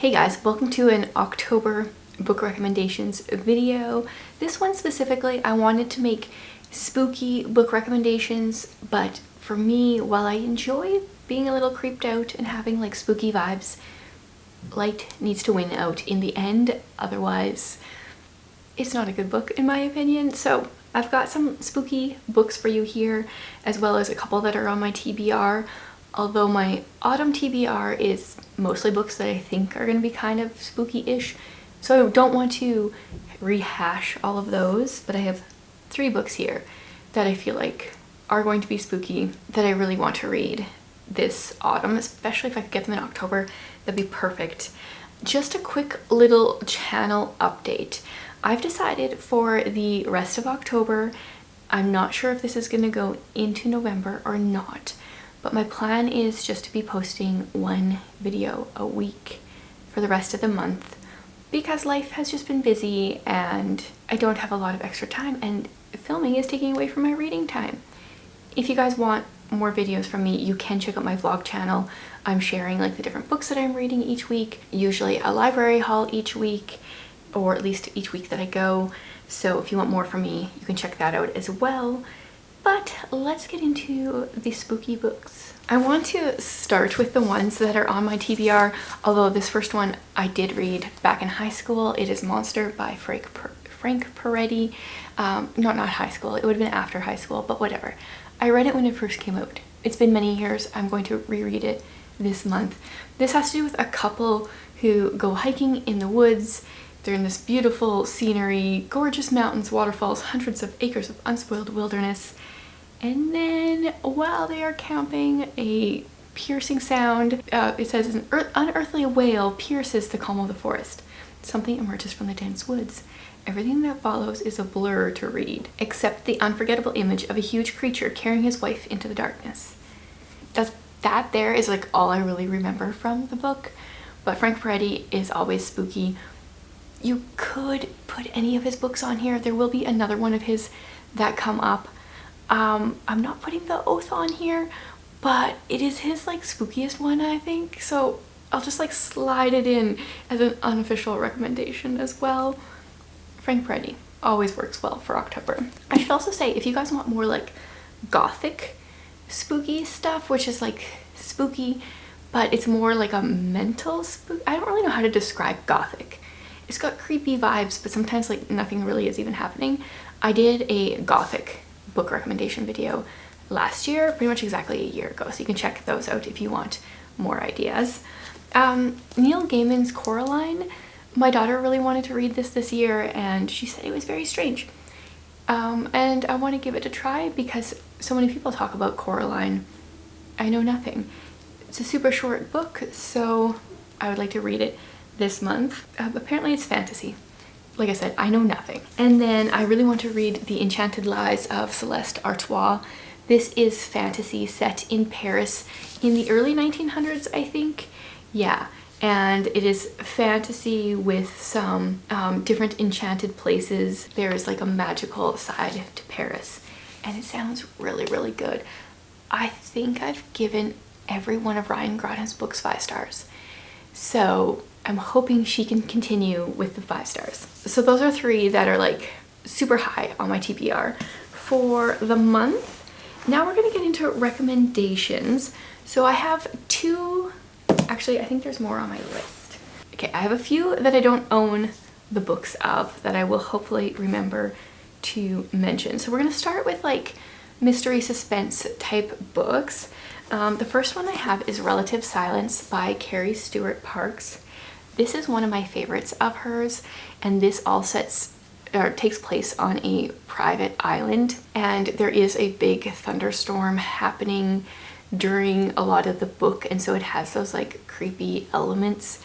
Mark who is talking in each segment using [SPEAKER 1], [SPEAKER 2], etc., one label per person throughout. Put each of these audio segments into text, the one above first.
[SPEAKER 1] Hey guys, welcome to an October book recommendations video. This one specifically, I wanted to make spooky book recommendations, but for me, while I enjoy being a little creeped out and having like spooky vibes, light needs to win out in the end, otherwise it's not a good book in my opinion. So I've got some spooky books for you here, as well as a couple that are on my TBR. Although my autumn TBR is mostly books that I think are going to be kind of spooky-ish, so I don't want to rehash all of those, but I have 3 books here that I feel like are going to be spooky that I really want to read this autumn, especially if I could get them in October. That'd be perfect. Just a quick little channel update. I've decided for the rest of October, I'm not sure if this is going to go into November or not, but my plan is just to be posting 1 video a week for the rest of the month because life has just been busy and I don't have a lot of extra time, and filming is taking away from my reading time. If you guys want more videos from me, you can check out my vlog channel. I'm sharing like the different books that I'm reading each week, usually a library haul each week, or at least each week that I go. So if you want more from me, you can check that out as well. But let's get into the spooky books. I want to start with the ones that are on my TBR, although this first one I did read back in high school. It is Monster by Frank Peretti. Not high school, it would have been after high school, but whatever. I read it when it first came out. It's been many years. I'm going to reread it this month. This has to do with a couple who go hiking in the woods. They're in this beautiful scenery, gorgeous mountains, waterfalls, hundreds of acres of unspoiled wilderness. And then while they are camping, a piercing sound, it says an unearthly wail pierces the calm of the forest. Something emerges from the dense woods. Everything that follows is a blur to read, except the unforgettable image of a huge creature carrying his wife into the darkness. That there is like all I really remember from the book, but Frank Peretti is always spooky. You could put any of his books on here. There will be another one of his that come up. I'm not putting The Oath on here, but it is his like spookiest one, I think. So I'll just like slide it in as an unofficial recommendation as well. Frank Peretti always works well for October. I should also say, if you guys want more like gothic spooky stuff, which is like spooky, but it's more like a mental spook. I don't really know how to describe gothic. It's got creepy vibes, but sometimes like nothing really is even happening. I did a gothic book recommendation video last year, pretty much exactly a year ago, so you can check those out if you want more ideas. Neil Gaiman's Coraline. My daughter really wanted to read this year, and she said it was very strange. And I want to give it a try because so many people talk about Coraline. I know nothing. It's a super short book, so I would like to read it this month. Apparently it's fantasy. Like I said, I know nothing. And then I really want to read The Enchanted Lives of Celeste Artois. This is fantasy set in Paris in the early 1900s, I think. Yeah, and it is fantasy with some different enchanted places. There is like a magical side to Paris, and it sounds really, really good. I think I've given every one of Ryan Groton's books 5 stars. So I'm hoping she can continue with the 5 stars. So those are 3 that are like super high on my TBR for the month. Now we're gonna get into recommendations. So I have 2, actually I think there's more on my list. Okay, I have a few that I don't own the books of that I will hopefully remember to mention. So we're gonna start with like mystery suspense type books. The first one I have is Relative Silence by Carrie Stewart Parks. This is one of my favorites of hers, and this all takes place on a private island, and there is a big thunderstorm happening during a lot of the book, and so it has those like creepy elements.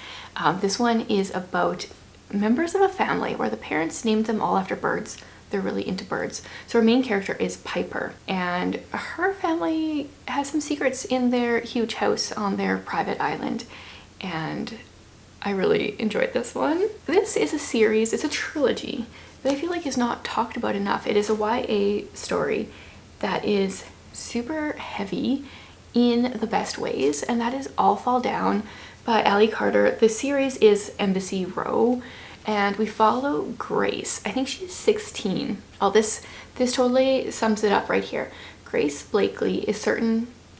[SPEAKER 1] This one is about members of a family where the parents named them all after birds. They're really into birds. So our main character is Piper, and her family has some secrets in their huge house on their private island, and I really enjoyed this one. This is a series, it's a trilogy that I feel like is not talked about enough. It is a YA story that is super heavy in the best ways, and that is All Fall Down by Ali Carter. The series is Embassy Row, and we follow Grace. I think she's 16. Oh, this totally sums it up right here. Grace Blakely is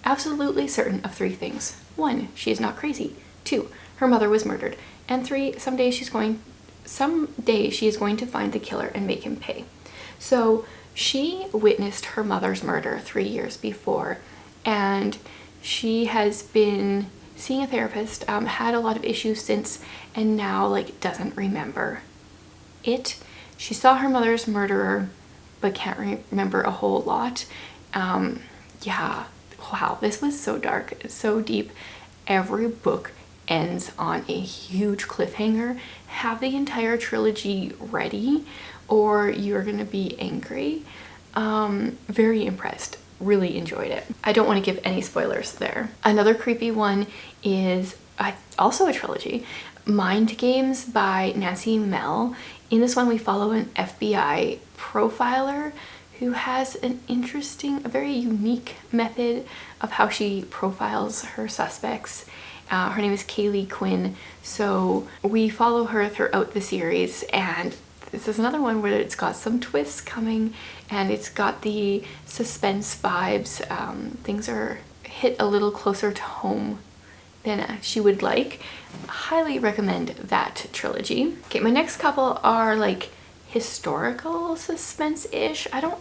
[SPEAKER 1] absolutely certain of 3 things. 1, she is not crazy. 2, her mother was murdered. And 3, someday she is going to find the killer and make him pay. So she witnessed her mother's murder 3 years before, and she has been seeing a therapist, had a lot of issues since, and now like doesn't remember it. She saw her mother's murderer, but can't remember a whole lot. Yeah, wow, this was so dark, so deep. Every book ends on a huge cliffhanger. Have the entire trilogy ready or you're gonna be angry. Very impressed. Really enjoyed it. I don't want to give any spoilers there. Another creepy one is also a trilogy, Mind Games by Nancy Mell. In this one we follow an FBI profiler who has an interesting, a very unique method of how she profiles her suspects. Her name is Kaylee Quinn. So we follow her throughout the series, and this is another one where it's got some twists coming and it's got the suspense vibes. Things are hit a little closer to home than she would like. Highly recommend that trilogy. Okay, my next couple are like historical suspense-ish. I don't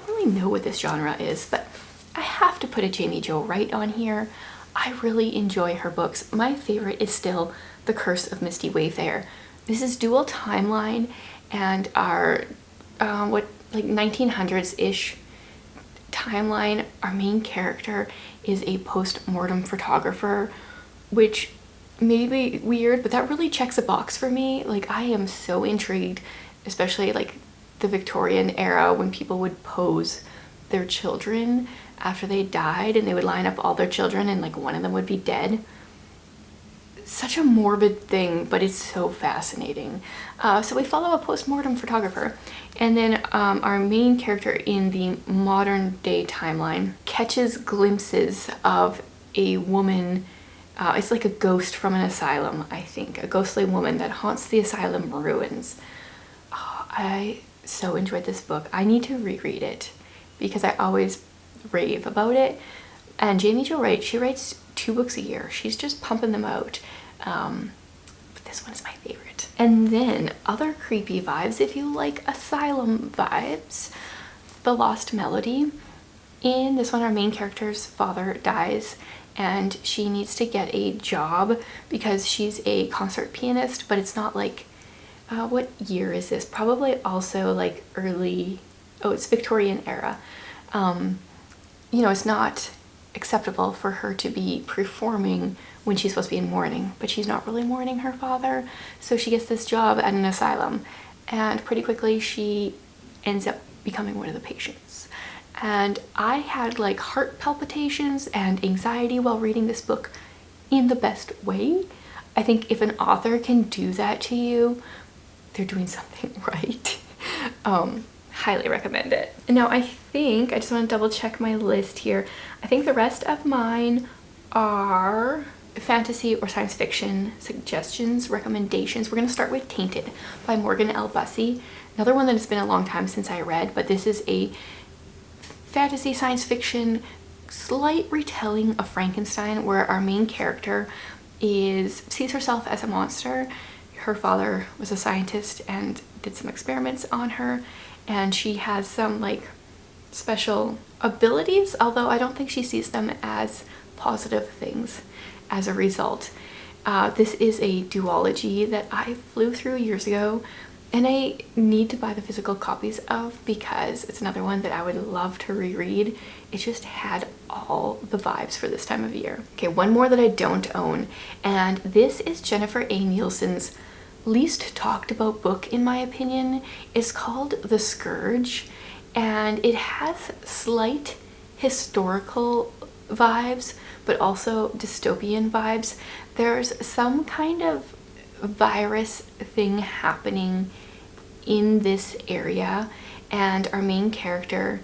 [SPEAKER 1] really know what this genre is, but I have to put a Jamie Jo Wright on here. I really enjoy her books. My favorite is still The Curse of Misty Wayfair. This is dual timeline, and our what, like 1900s-ish timeline. Our main character is a post-mortem photographer, which may be weird, but that really checks a box for me. Like, I am so intrigued, especially like the Victorian era when people would pose their children after they died, and they would line up all their children and like one of them would be dead. Such a morbid thing, but it's so fascinating. So we follow a post-mortem photographer, and then our main character in the modern day timeline catches glimpses of a woman. It's like a ghost from an asylum, I think. A ghostly woman that haunts the asylum ruins. Oh, I so enjoyed this book. I need to reread it because I always rave about it. And Jamie Jo Wright, she writes 2 books a year. She's just pumping them out. But this one is my favorite. And then other creepy vibes, if you like asylum vibes, The Lost Melody. In this one, our main character's father dies, and she needs to get a job because she's a concert pianist, but it's not like, what year is this? Probably also like early, oh, it's Victorian era. You know, it's not acceptable for her to be performing when she's supposed to be in mourning, but she's not really mourning her father. So she gets this job at an asylum, and pretty quickly she ends up becoming one of the patients. And I had like heart palpitations and anxiety while reading this book in the best way. I think if an author can do that to you, they're doing something right. Highly recommend it. Now I think, I just want to double check my list here. I think the rest of mine are fantasy or science fiction suggestions, recommendations. We're going to start with Tainted by Morgan L. Bussey. Another one that has been a long time since I read, but this is a fantasy science fiction slight retelling of Frankenstein, where our main character sees herself as a monster. Her father was a scientist and did some experiments on her, and she has some like special abilities, although I don't think she sees them as positive things as a result. This is a duology that I flew through years ago, and I need to buy the physical copies of because it's another one that I would love to reread. It just had all the vibes for this time of year. Okay, one more that I don't own, and this is Jennifer A. Nielsen's least talked about book in my opinion. Is called The Scourge, and it has slight historical vibes but also dystopian vibes. There's some kind of virus thing happening in this area, and our main character,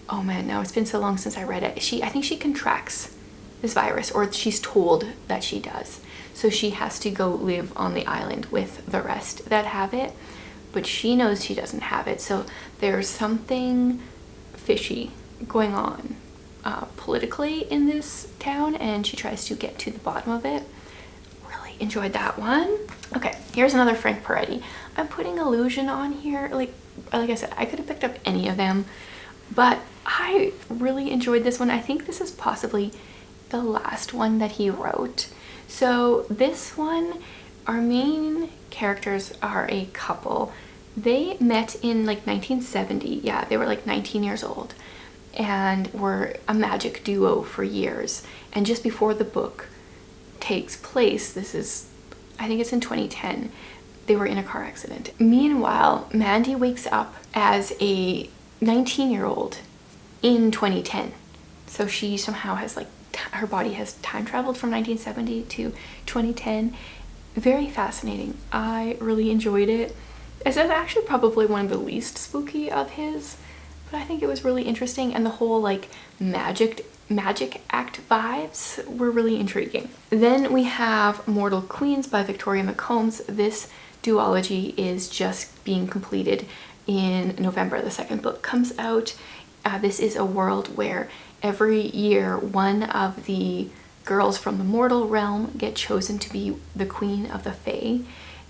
[SPEAKER 1] oh man, now it's been so long since I read it, I think she contracts this virus, or she's told that she does. so she has to go live on the island with the rest that have it, but she knows she doesn't have it. So there's something fishy going on politically in this town, and she tries to get to the bottom of it. Really enjoyed that one. Okay, here's another Frank Peretti. I'm putting Illusion on here. Like I said, I could have picked up any of them, but I really enjoyed this one. I think this is possibly the last one that he wrote. So this one, our main characters are a couple. They met in like 1970. Yeah, they were like 19 years old and were a magic duo for years. And just before the book takes place, this is, I think it's in 2010, they were in a car accident. Meanwhile, Mandy wakes up as a 19-year-old in 2010. So she somehow has like, her body has time traveled from 1970 to 2010. Very fascinating. I really enjoyed it. This is actually probably one of the least spooky of his, but I think it was really interesting, and the whole like magic act vibes were really intriguing. Then we have Mortal Queens by Victoria McCombs. This duology is just being completed in November. The second book comes out. This is a world where every year one of the girls from the mortal realm get chosen to be the queen of the Fae,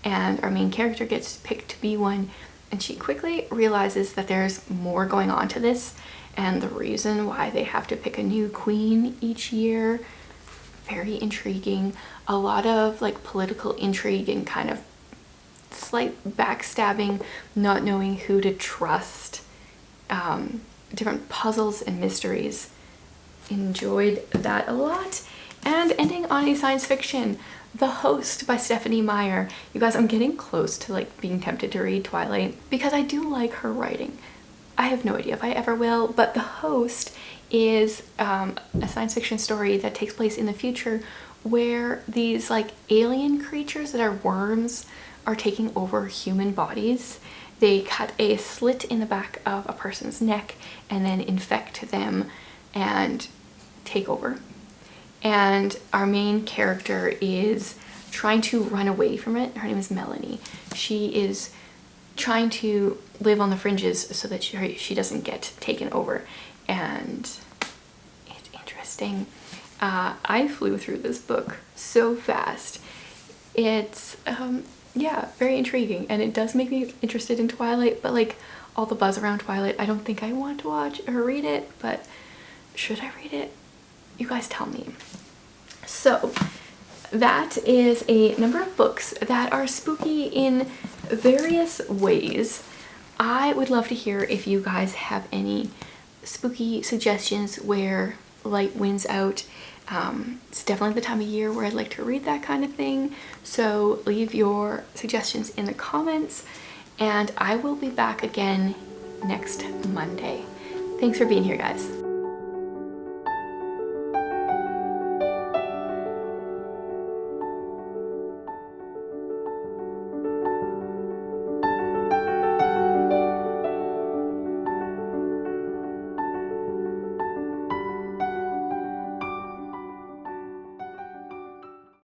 [SPEAKER 1] and our main character gets picked to be one, and she quickly realizes that there's more going on to this, and the reason why they have to pick a new queen each year. Very intriguing. A lot of like political intrigue and kind of slight backstabbing, not knowing who to trust, different puzzles and mysteries. Enjoyed that a lot. And ending on a science fiction, The Host by Stephanie Meyer. You guys, I'm getting close to like being tempted to read Twilight because I do like her writing. I have no idea if I ever will, but The Host is a science fiction story that takes place in the future where these like alien creatures that are worms are taking over human bodies. They cut a slit in the back of a person's neck and then infect them and take over. And our main character is trying to run away from it. Her name is Melanie. She is trying to live on the fringes so that she doesn't get taken over. And it's interesting. I flew through this book so fast. It's yeah, very intriguing, and it does make me interested in Twilight, but like all the buzz around Twilight, I don't think I want to watch or read it, but should I read it? You guys tell me. So that is a number of books that are spooky in various ways. I would love to hear if you guys have any spooky suggestions where light wins out. It's definitely the time of year where I'd like to read that kind of thing. So leave your suggestions in the comments, and I will be back again next Monday. Thanks for being here, guys.